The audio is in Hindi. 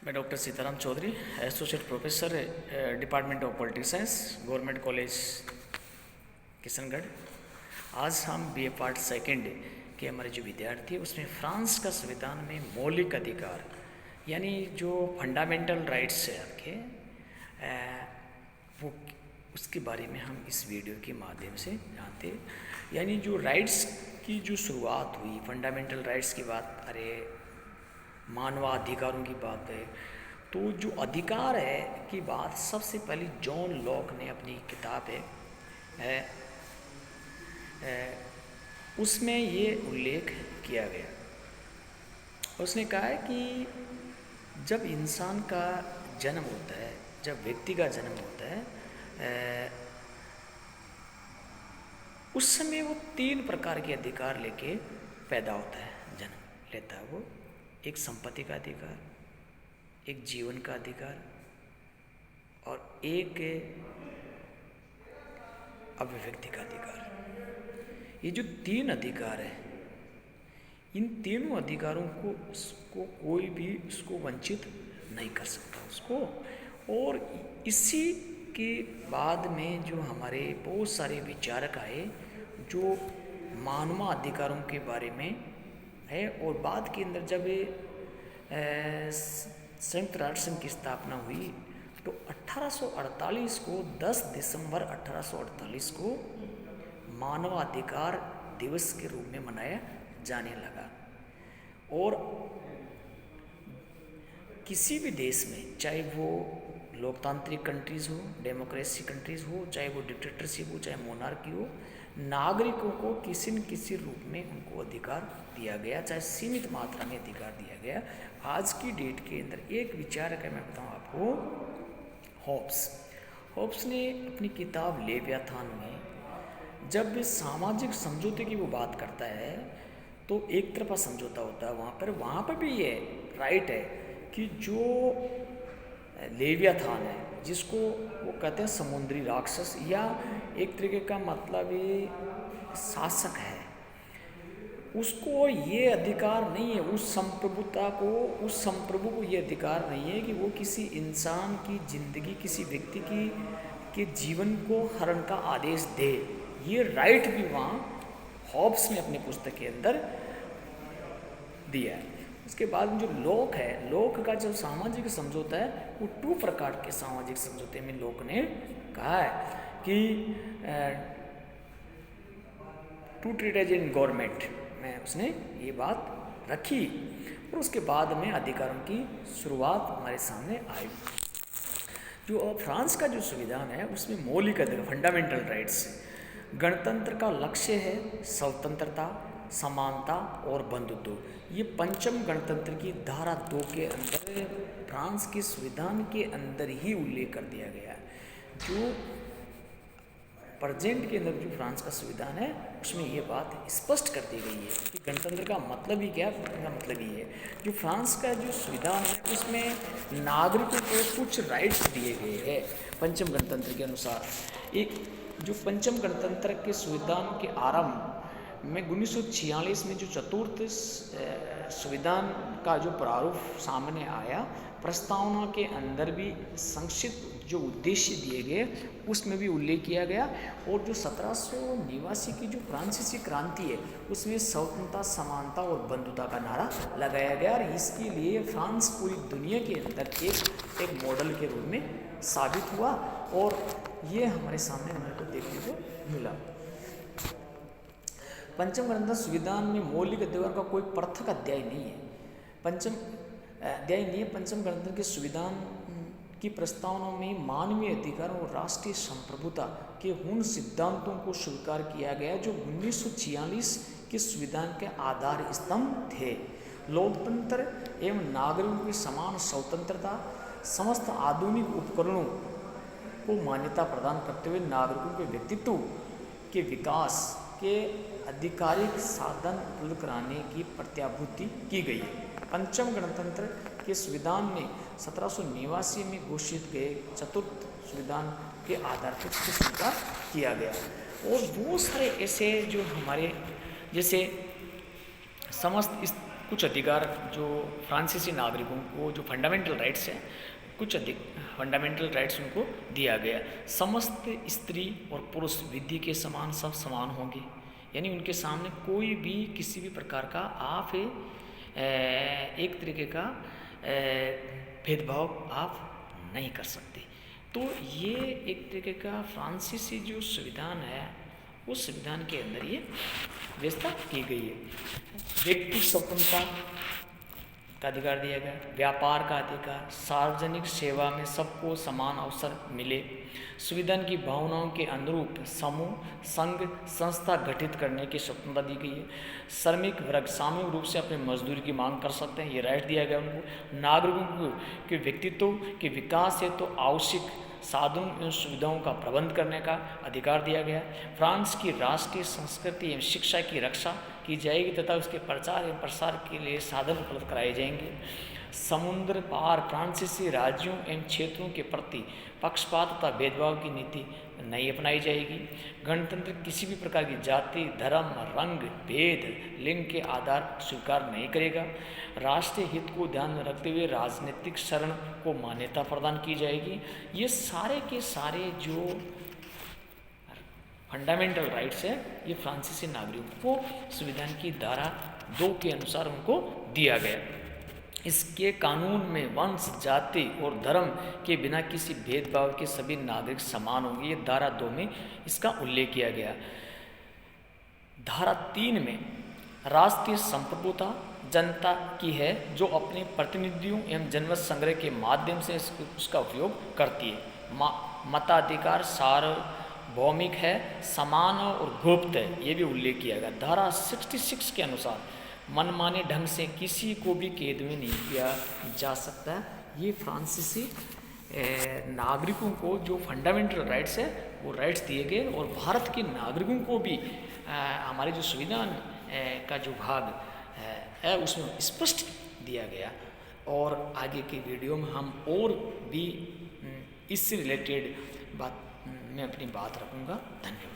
मैं doctor Sitaram Chaudhary, associate professor, department of political science, government college Kishangarh. आज हम बीए पार्ट सेकंड के हमारे जो विद्यार्थी हैं उसमें फ्रांस का संविधान में मौलिक अधिकार यानी जो फंडामेंटल राइट्स है आपके वो उसके बारे में हम इस वीडियो के माध्यम से जानते हैं। यानी जो राइट्स की जो शुरुआत हुई, फंडामेंटल राइट्स की बात, अरे मानवाधिकारों की बात है, तो जो अधिकार है की बात सबसे पहले जॉन लॉक ने अपनी किताब है उसमें ये उल्लेख किया गया। उसने कहा है कि जब इंसान का जन्म होता है, जब व्यक्ति का जन्म होता है, उस समय वो 3 प्रकार के अधिकार लेके पैदा होता है, जन्म लेता है। वो एक संपत्ति का अधिकार, एक जीवन का अधिकार और एक अभिव्यक्ति का अधिकार। ये जो 3 अधिकार है, इन तीनों अधिकारों को उसको कोई भी उसको वंचित नहीं कर सकता उसको। और इसी के बाद में जो हमारे बहुत सारे विचारक आए जो मानवाधिकारों के बारे में है, और बाद के अंदर जब संयुक्त राष्ट्र संघ की स्थापना हुई तो 1848 को 10 दिसंबर 1848 को मानवाधिकार दिवस के रूप में मनाया जाने लगा। और किसी भी देश में, चाहे वो लोकतांत्रिक कंट्रीज़ हो, डेमोक्रेसी कंट्रीज़ हो, चाहे वो डिक्टेटरशिप हो, चाहे मोनार्की हो, नागरिकों को किसी न किसी रूप में उनको अधिकार दिया गया, चाहे सीमित मात्रा में अधिकार दिया गया। आज की डेट के अंदर एक विचारक है, मैं बताऊँ आपको, हॉब्स ने अपनी किताब लेवियाथान में जब सामाजिक समझौते की वो बात करता है तो एक तरफा समझौता होता है वहाँ पर भी ये राइट है कि जो लेवियाथान है, जिसको वो कहते हैं समुद्री राक्षस, या एक तरीके का मतलब ये शासक है, उसको ये अधिकार नहीं है, उस संप्रभु को ये अधिकार नहीं है कि वो किसी इंसान की जिंदगी, किसी व्यक्ति के जीवन को हरण का आदेश दे। ये राइट भी वहाँ हॉब्स ने अपनी पुस्तक के अंदर दिया है। उसके बाद में जो लॉक है, लॉक का जो सामाजिक समझौता है वो 2 प्रकार के सामाजिक समझौते में लॉक ने कहा है कि टू ट्रीटेज इन गवर्नमेंट में उसने ये बात रखी। और उसके बाद में अधिकारों की शुरुआत हमारे सामने आई। जो फ्रांस का जो संविधान है उसमें मौलिक अधिकार, फंडामेंटल राइट्स, गणतंत्र का लक्ष्य है स्वतंत्रता, समानता और बंधुत्व। ये पंचम गणतंत्र की धारा 2 के अंदर फ्रांस के संविधान के अंदर ही उल्लेख कर दिया गया है। जो प्रेजेंट के अंदर जो फ्रांस का संविधान है उसमें ये बात स्पष्ट कर दी गई है कि गणतंत्र का मतलब ही क्या है, का मतलब ही है। जो फ्रांस का जो संविधान है उसमें नागरिकों को कुछ राइट्स दिए गए हैं पंचम गणतंत्र के अनुसार। एक जो पंचम गणतंत्र के संविधान के आरंभ में 1946 में जो चतुर्थ संविधान का जो प्रारूप सामने आया, प्रस्तावना के अंदर भी संक्षिप्त जो उद्देश्य दिए गए उसमें भी उल्लेख किया गया। और जो 1789 की जो फ्रांसीसी क्रांति है उसमें स्वतंत्रता, समानता और बंधुता का नारा लगाया गया। और इसके लिए फ्रांस पूरी दुनिया के अंदर एक मॉडल के रूप में साबित हुआ। और ये हमारे सामने हमारे को देखने को मिला। पंचम गणतंत्र संविधान में मौलिक अधिकार का कोई पृथक अध्याय नहीं है, पंचम गणतंत्र के संविधान की प्रस्तावना में मानवीय अधिकारों और राष्ट्रीय संप्रभुता के उन सिद्धांतों को स्वीकार किया गया जो 1946 के संविधान के आधार स्तंभ थे। लोकतंत्र एवं नागरिकों की समान स्वतंत्रता, समस्त आधुनिक उपकरणों को मान्यता प्रदान करते हुए नागरिकों के व्यक्तित्व के विकास के आधिकारिक साधन उपलब्ध कराने की प्रत्याभूति की गई है। पंचम गणतंत्र के संविधान में 1789 में घोषित गए चतुर्थ संविधान के आधार पर स्वीकार किया गया। और बहुत सारे ऐसे जो हमारे जैसे समस्त कुछ अधिकार जो फ्रांसीसी नागरिकों को जो फंडामेंटल राइट्स हैं, कुछ अधिक फंडामेंटल राइट्स उनको दिया गया। समस्त स्त्री और पुरुष विधि के समान सब समान होंगे, यानी उनके सामने कोई भी किसी भी प्रकार का आप एक तरीके का भेदभाव आप नहीं कर सकते। तो ये एक तरीके का फ्रांसीसी जो संविधान है उस संविधान के अंदर ये व्यवस्था की गई है। व्यक्ति स्वतंत्रता का अधिकार दिया गया, व्यापार का अधिकार, सार्वजनिक सेवा में सबको समान अवसर मिले, संविधान की भावनाओं के अनुरूप समूह, संघ, संस्था गठित करने की स्वतंत्रता दी गई है। श्रमिक वर्ग सामूहिक रूप से अपने मजदूरी की मांग कर सकते हैं, ये राइट दिया गया उनको। नागरिकों के व्यक्तित्व के विकास है तो आवश्यक साधनों एवं सुविधाओं का प्रबंध करने का अधिकार दिया गया। फ्रांस की राष्ट्रीय संस्कृति एवं शिक्षा की रक्षा की जाएगी तथा उसके प्रचार एवं प्रसार के लिए साधन उपलब्ध कराए जाएंगे। समुद्र पार फ्रांसीसी राज्यों एवं क्षेत्रों के प्रति पक्षपात तथा भेदभाव की नीति नहीं अपनाई जाएगी। गणतंत्र किसी भी प्रकार की जाति, धर्म, रंग, भेद, लिंग के आधार पर स्वीकार नहीं करेगा। राष्ट्रीय हित को ध्यान में रखते हुए राजनीतिक शरण को मान्यता प्रदान की जाएगी। ये सारे के सारे जो फंडामेंटल राइट्स है ये फ्रांसीसी नागरिकों को संविधान की धारा 2 के अनुसार उनको दिया गया। इसके कानून में वंश, जाति और धर्म के बिना किसी भेदभाव के सभी नागरिक समान होंगे, ये धारा 2 में इसका उल्लेख किया गया। धारा 3 में राष्ट्रीय संप्रभुता जनता की है जो अपने प्रतिनिधियों एवं जनमत संग्रह के माध्यम से उसका उपयोग करती है। मताधिकार सार्वभौमिक है, समान और गुप्त है, ये भी उल्लेख किया गया। धारा 66 के अनुसार मनमाने ढंग से किसी को भी कैद में नहीं किया जा सकता। ये फ्रांसीसी नागरिकों को जो फंडामेंटल राइट्स है वो राइट्स दिए गए और भारत के नागरिकों को भी हमारे जो संविधान का जो भाग है उसमें स्पष्ट दिया गया। और आगे के वीडियो में हम और भी इससे रिलेटेड बात मैं अपनी बात रखूँगा। धन्यवाद।